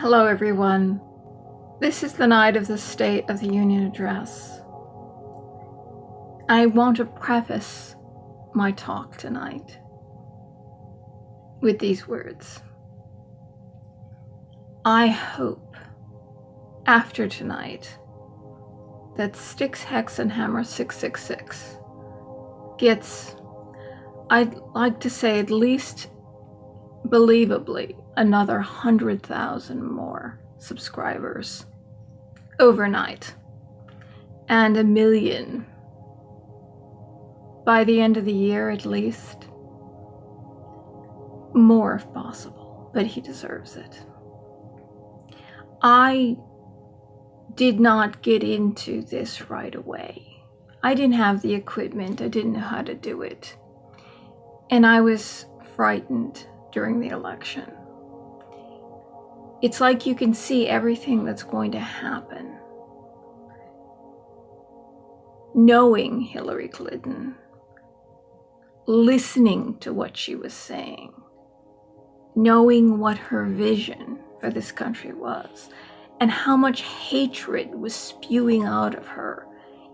Hello, everyone. This is the night of the State of the Union address. I want to preface my talk tonight with these words. I hope after tonight that Styx, Hex, and Hammer 666 gets, I'd like to say at least believably, another 100,000 more subscribers overnight, and 1 million by the end of the year at least. More if possible, but he deserves it. I did not get into this right away. I didn't have the equipment, I didn't know how to do it. And I was frightened during the election. It's like you can see everything that's going to happen. Knowing Hillary Clinton, listening to what she was saying, knowing what her vision for this country was, and how much hatred was spewing out of her.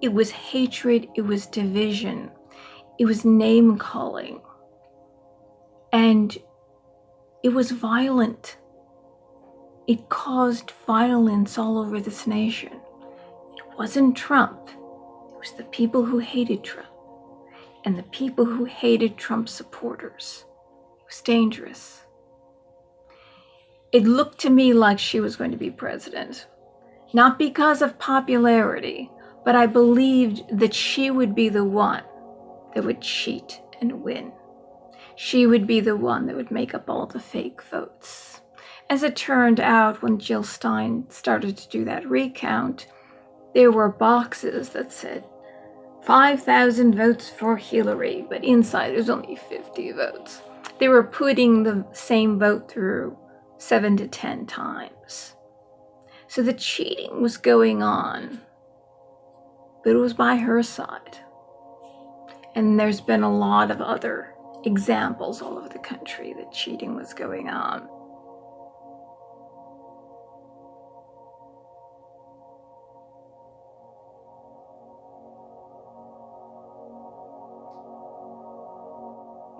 It was hatred, it was division, it was name calling, and it was violent. It caused violence all over this nation. It wasn't Trump. It was the people who hated Trump and the people who hated Trump supporters. It was dangerous. It looked to me like she was going to be president, not because of popularity, but I believed that she would be the one that would cheat and win. She would be the one that would make up all the fake votes. As it turned out, when Jill Stein started to do that recount, there were boxes that said 5,000 votes for Hillary, but inside there's only 50 votes. They were putting the same vote through 7 to 10 times. So the cheating was going on, but it was by her side. And there's been a lot of other examples all over the country that cheating was going on.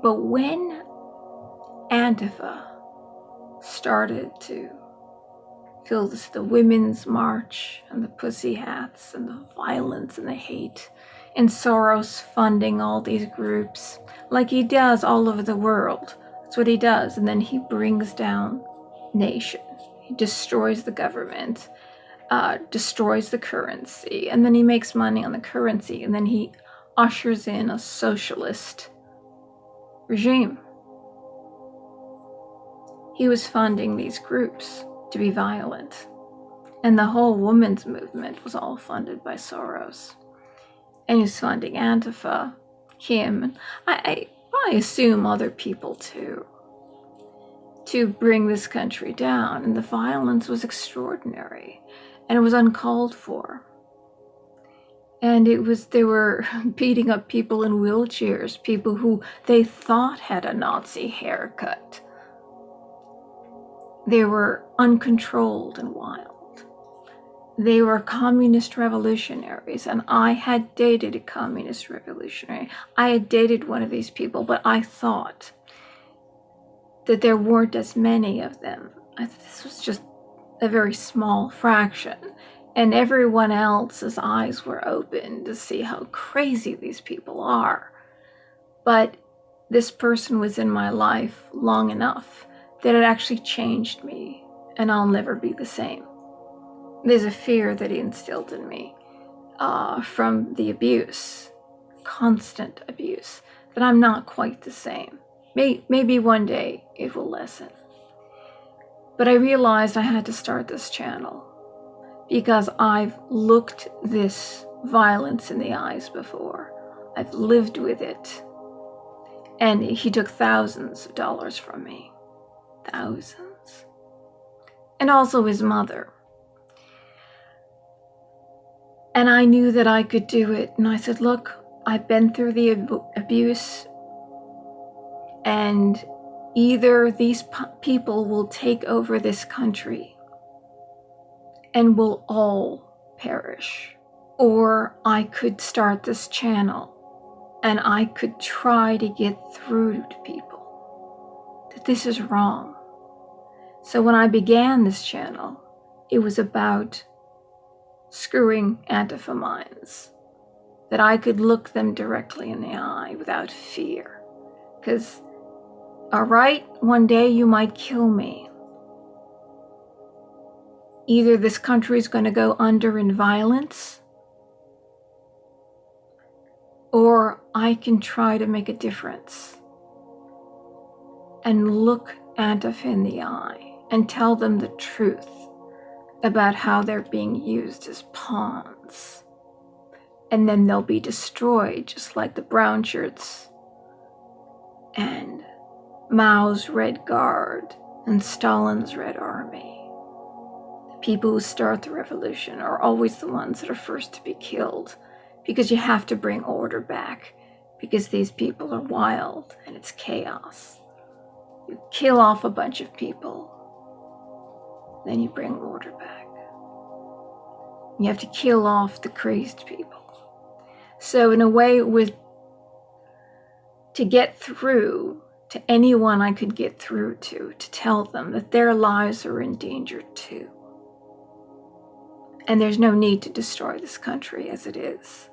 But when ANTIFA started to feel this, the Women's March and the pussy hats and the violence and the hate, and Soros funding all these groups like he does all over the world. That's what he does. And then he brings down nation. He destroys the government, destroys the currency, and then he makes money on the currency, and then he ushers in a socialist regime. He was funding these groups to be violent. And the whole women's movement was all funded by Soros. And he's funding ANTIFA, him, and I assume other people too, to bring this country down. And the violence was extraordinary, and it was uncalled for. And they were beating up people in wheelchairs, people who they thought had a Nazi haircut. They were uncontrolled and wild. They were communist revolutionaries, and I had dated a communist revolutionary. I had dated one of these people, but I thought that there weren't as many of them. This was just a very small fraction, and everyone else's eyes were open to see how crazy these people are. But this person was in my life long enough that it actually changed me, and I'll never be the same. There's a fear that he instilled in me from the abuse, constant abuse, that I'm not quite the same. Maybe one day it will lessen. But I realized I had to start this channel because I've looked this violence in the eyes before. I've lived with it. And he took thousands of dollars from me. Thousands. And also his mother. And I knew that I could do it. And I said, look, I've been through the abuse, and either these people will take over this country and we'll all perish. Or I could start this channel and I could try to get through to people that this is wrong. So when I began this channel, it was about screwing ANTIFA minds, that I could look them directly in the eye without fear. Because, all right, one day you might kill me. Either this country is going to go under in violence, or I can try to make a difference and look ANTIFA in the eye and tell them the truth about how they're being used as pawns. And then they'll be destroyed, just like the brown shirts and Mao's Red Guard and Stalin's Red Army. The people who start the revolution are always the ones that are first to be killed, because you have to bring order back, because these people are wild and it's chaos. You kill off a bunch of people, then you bring order back. You have to kill off the crazed people. So in a way, it was to get through to anyone I could get through to tell them that their lives are in danger too. And there's no need to destroy this country as it is.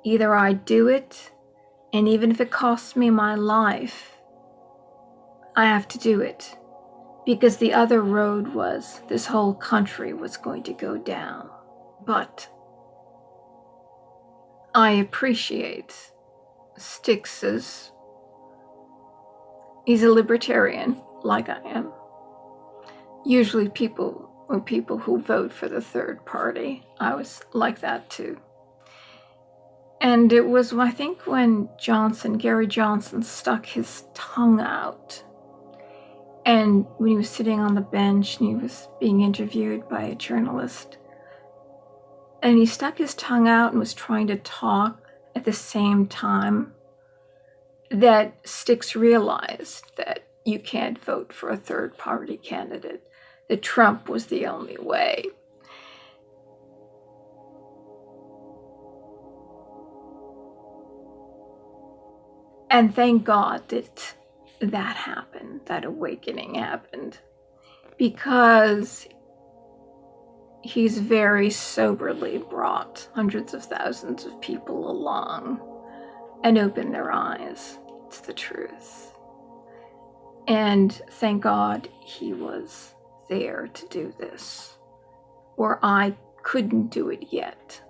Either I do it, and even if it costs me my life, I have to do it. Because the other road was this whole country was going to go down. But I appreciate Styx's. He's a libertarian, like I am. Usually people who vote for the third party. I was like that too. And it was, I think, when Gary Johnson stuck his tongue out. And when he was sitting on the bench and he was being interviewed by a journalist, and he stuck his tongue out and was trying to talk at the same time, that Styx realized that you can't vote for a third party candidate, that Trump was the only way. And thank God that happened, that awakening happened, because he's very soberly brought hundreds of thousands of people along and opened their eyes to the truth. And thank God he was there to do this, where I couldn't do it yet.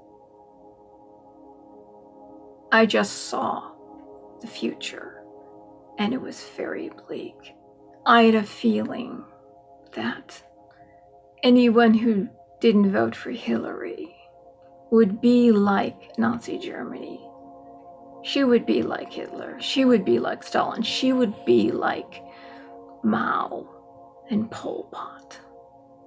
I just saw the future, and it was very bleak. I had a feeling that anyone who didn't vote for Hillary would be like Nazi Germany. She would be like Hitler. She would be like Stalin. She would be like Mao and Pol Pot.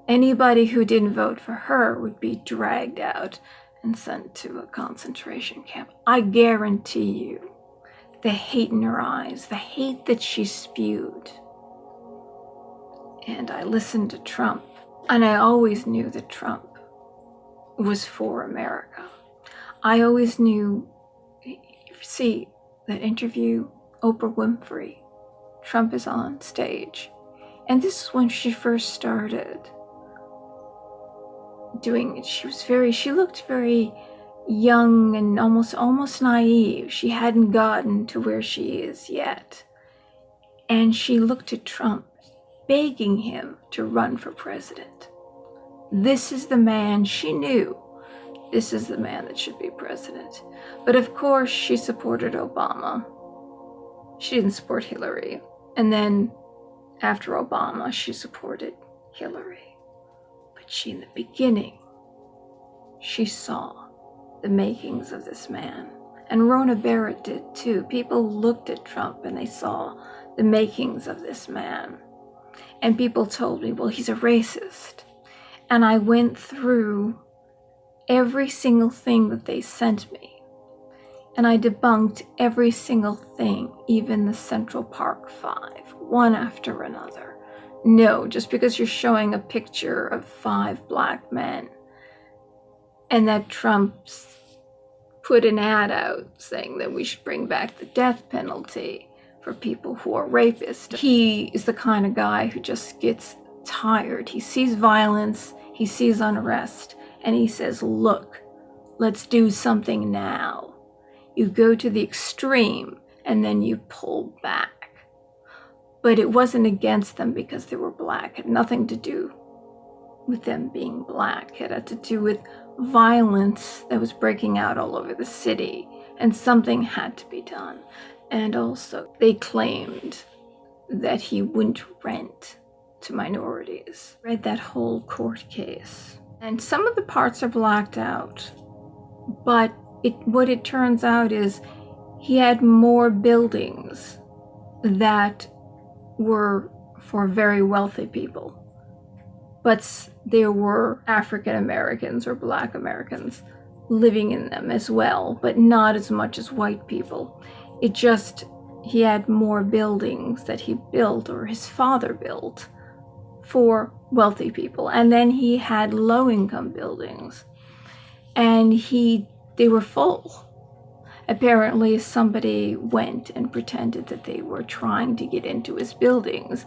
Anybody who didn't vote for her would be dragged out and sent to a concentration camp. I guarantee you, the hate in her eyes, the hate that she spewed. And I listened to Trump, and I always knew that Trump was for America. I always knew, see, that interview, Oprah Winfrey, Trump is on stage. And this is when she first started doing it. She looked very young and almost naive. She hadn't gotten to where she is yet. And she looked at Trump, begging him to run for president. This is the man she knew. This is the man that should be president. But of course, she supported Obama. She didn't support Hillary. And then after Obama, she supported Hillary. But in the beginning, she saw the makings of this man. And Rona Barrett did too. People looked at Trump and they saw the makings of this man. And people told me, well, he's a racist. And I went through every single thing that they sent me. And I debunked every single thing, even the Central Park Five, one after another. No, just because you're showing a picture of 5 black men and that Trump's put an ad out saying that we should bring back the death penalty for people who are rapists. He is the kind of guy who just gets tired. He sees violence, he sees unrest, and he says, look, let's do something now. You go to the extreme and then you pull back. But it wasn't against them because they were black. It had nothing to do with them being black. It had to do with violence that was breaking out all over the city, and something had to be done. And also, they claimed that he wouldn't rent to minorities. Read that whole court case. And some of the parts are blacked out, but what it turns out is he had more buildings that were for very wealthy people, but there were African Americans or Black Americans living in them as well, but not as much as white people. He had more buildings that he built or his father built for wealthy people, and then he had low-income buildings, and they were full. Apparently, somebody went and pretended that they were trying to get into his buildings,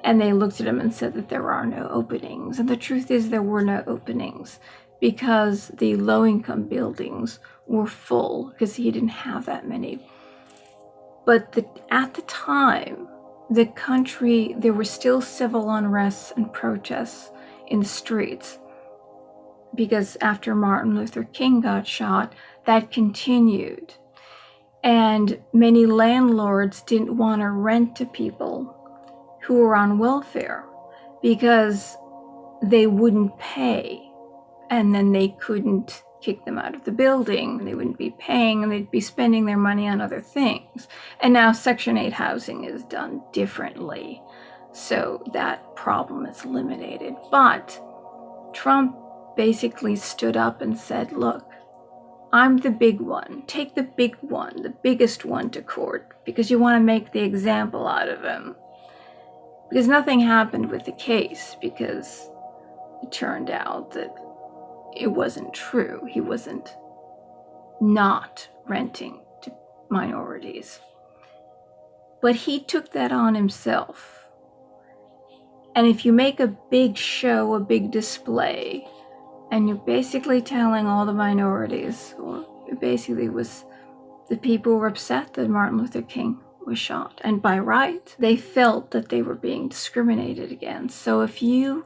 and they looked at him and said that there are no openings. And the truth is there were no openings because the low-income buildings were full because he didn't have that many. But at the time, the country, there were still civil unrest and protests in the streets because after Martin Luther King got shot, that continued. And many landlords didn't want to rent to people who were on welfare because they wouldn't pay, and then they couldn't kick them out of the building. They wouldn't be paying, and they'd be spending their money on other things. And now Section 8 housing is done differently, so that problem is eliminated. But Trump basically stood up and said, look, I'm the big one. Take the big one, the biggest one to court, because you want to make the example out of him. Because nothing happened with the case, because it turned out that it wasn't true. He wasn't not renting to minorities. But he took that on himself. And if you make a big show, a big display, and you're basically telling all the minorities, or it basically was the people who were upset that Martin Luther King was shot, and by right, they felt that they were being discriminated against. So if you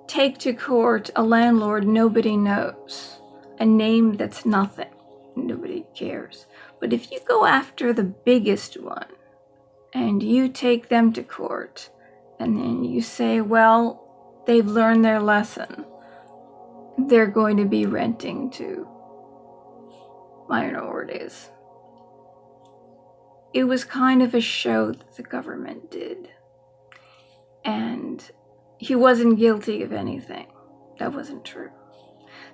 take to court a landlord nobody knows, a name that's nothing, nobody cares. But if you go after the biggest one, and you take them to court, and then you say, well, they've learned their lesson, they're going to be renting to minorities. It was kind of a show that the government did. And he wasn't guilty of anything. That wasn't true.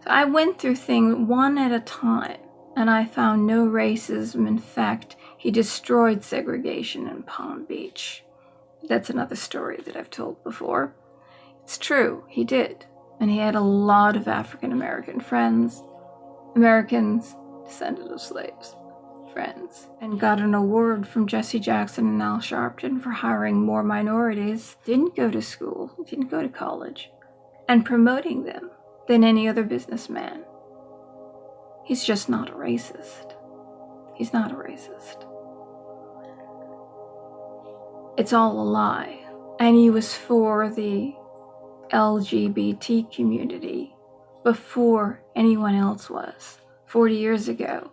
So I went through things one at a time, and I found no racism. In fact, he destroyed segregation in Palm Beach. That's another story that I've told before. It's true, he did. And he had a lot of African American friends, Americans, descendants of slaves, friends, and got an award from Jesse Jackson and Al Sharpton for hiring more minorities, didn't go to school, didn't go to college, and promoting them than any other businessman. He's just not a racist. He's not a racist. It's all a lie. And he was for the LGBT community before anyone else was, 40 years ago.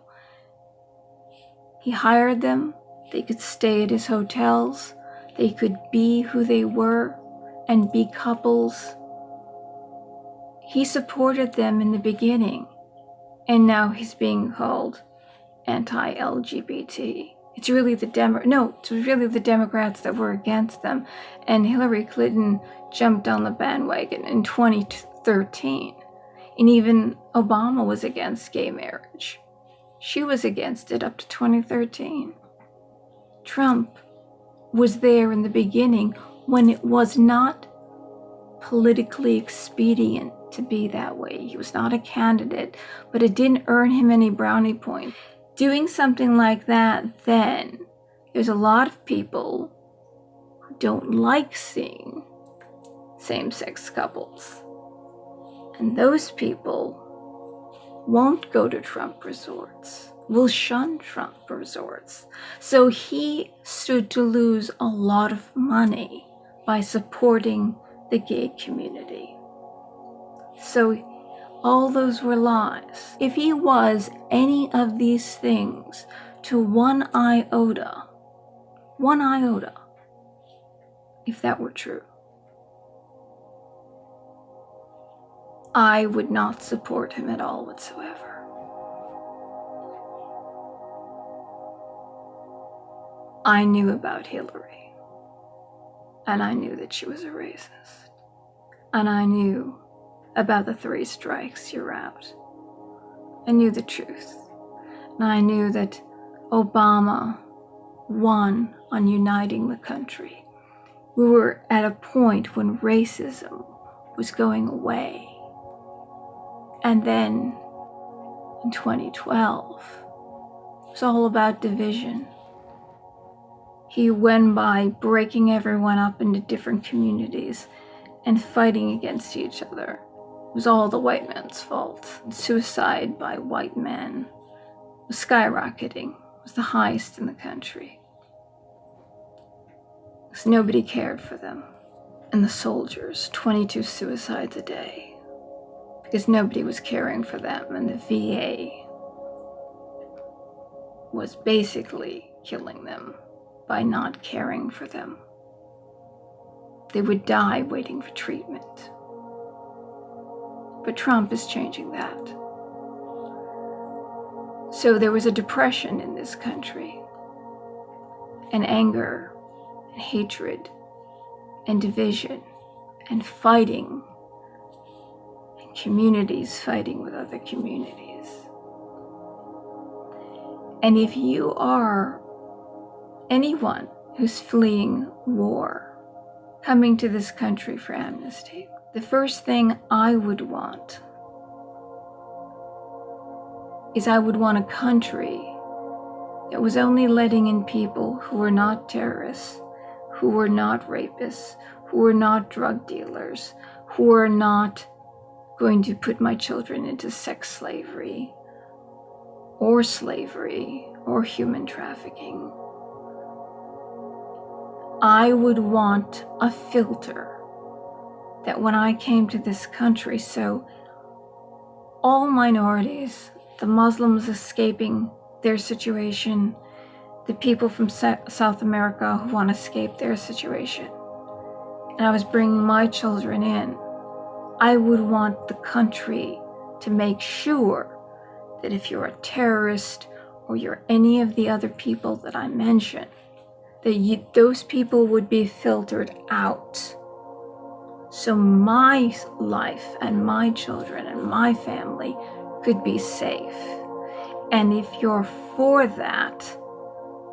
He hired them, they could stay at his hotels, they could be who they were and be couples. He supported them in the beginning, and now he's being called anti-LGBT. It's really the Democrats that were against them, and Hillary Clinton jumped on the bandwagon in 2013. And even Obama was against gay marriage. She was against it up to 2013. Trump was there in the beginning, when it was not politically expedient to be that way. He was not a candidate, but it didn't earn him any brownie points. Doing something like that, then there's a lot of people who don't like seeing same-sex couples. And those people won't go to Trump resorts, will shun Trump resorts. So he stood to lose a lot of money by supporting the gay community. So all those were lies. If he was any of these things to one iota, if that were true, I would not support him at all whatsoever. I knew about Hillary, and I knew that she was a racist, and I knew about the 3 strikes, you're out. I knew the truth, and I knew that Obama won on uniting the country. We were at a point when racism was going away. And then in 2012, it was all about division. He went by breaking everyone up into different communities and fighting against each other. It was all the white man's fault. Suicide by white men was skyrocketing. It was the highest in the country. Because nobody cared for them. And the soldiers, 22 suicides a day. Because nobody was caring for them, and the VA was basically killing them by not caring for them. They would die waiting for treatment. But Trump is changing that. So there was a depression in this country, and anger, and hatred, and division, and fighting, and communities fighting with other communities. And if you are anyone who's fleeing war, coming to this country for amnesty, the first thing I would want is I would want a country that was only letting in people who were not terrorists, who were not rapists, who were not drug dealers, who were not going to put my children into sex slavery or human trafficking. I would want a filter that when I came to this country, so all minorities, the Muslims escaping their situation, the people from South America who want to escape their situation, and I was bringing my children in, I would want the country to make sure that if you're a terrorist or you're any of the other people that I mentioned, that those people would be filtered out. So my life and my children and my family could be safe. And if you're for that,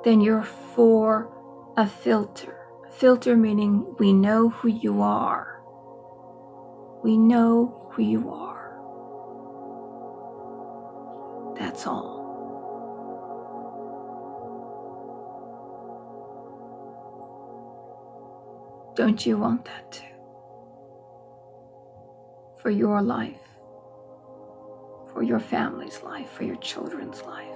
then you're for a filter. A filter meaning we know who you are. We know who you are. That's all. Don't you want that too? For your life, for your family's life, for your children's life.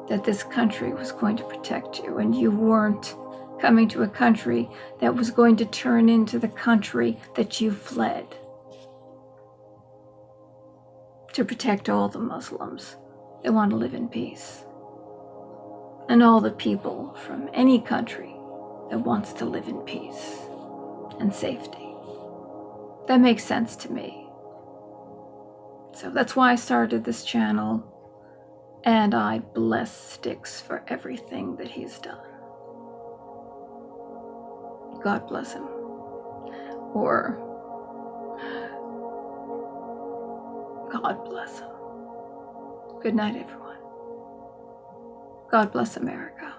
That this country was going to protect you, and you weren't coming to a country that was going to turn into the country that you fled to protect all the Muslims that want to live in peace, and all the people from any country that wants to live in peace and safety. That makes sense to me. So that's why I started this channel, and I bless Styx for everything that he's done. God bless him. Or God bless him. Good night, everyone. God bless America.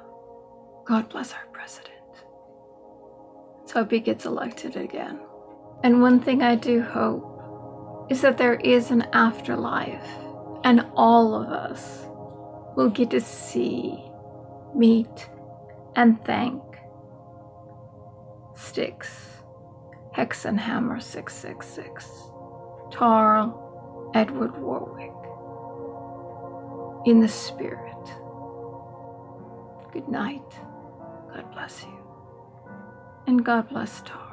God bless our president. So I hope he gets elected again. And one thing I do hope is that there is an afterlife, and all of us will get to see, meet, and thank Styx, Hexenhammer 666, Tarl Edward Warwick, in the spirit. Good night. God bless you. And God bless Tarl.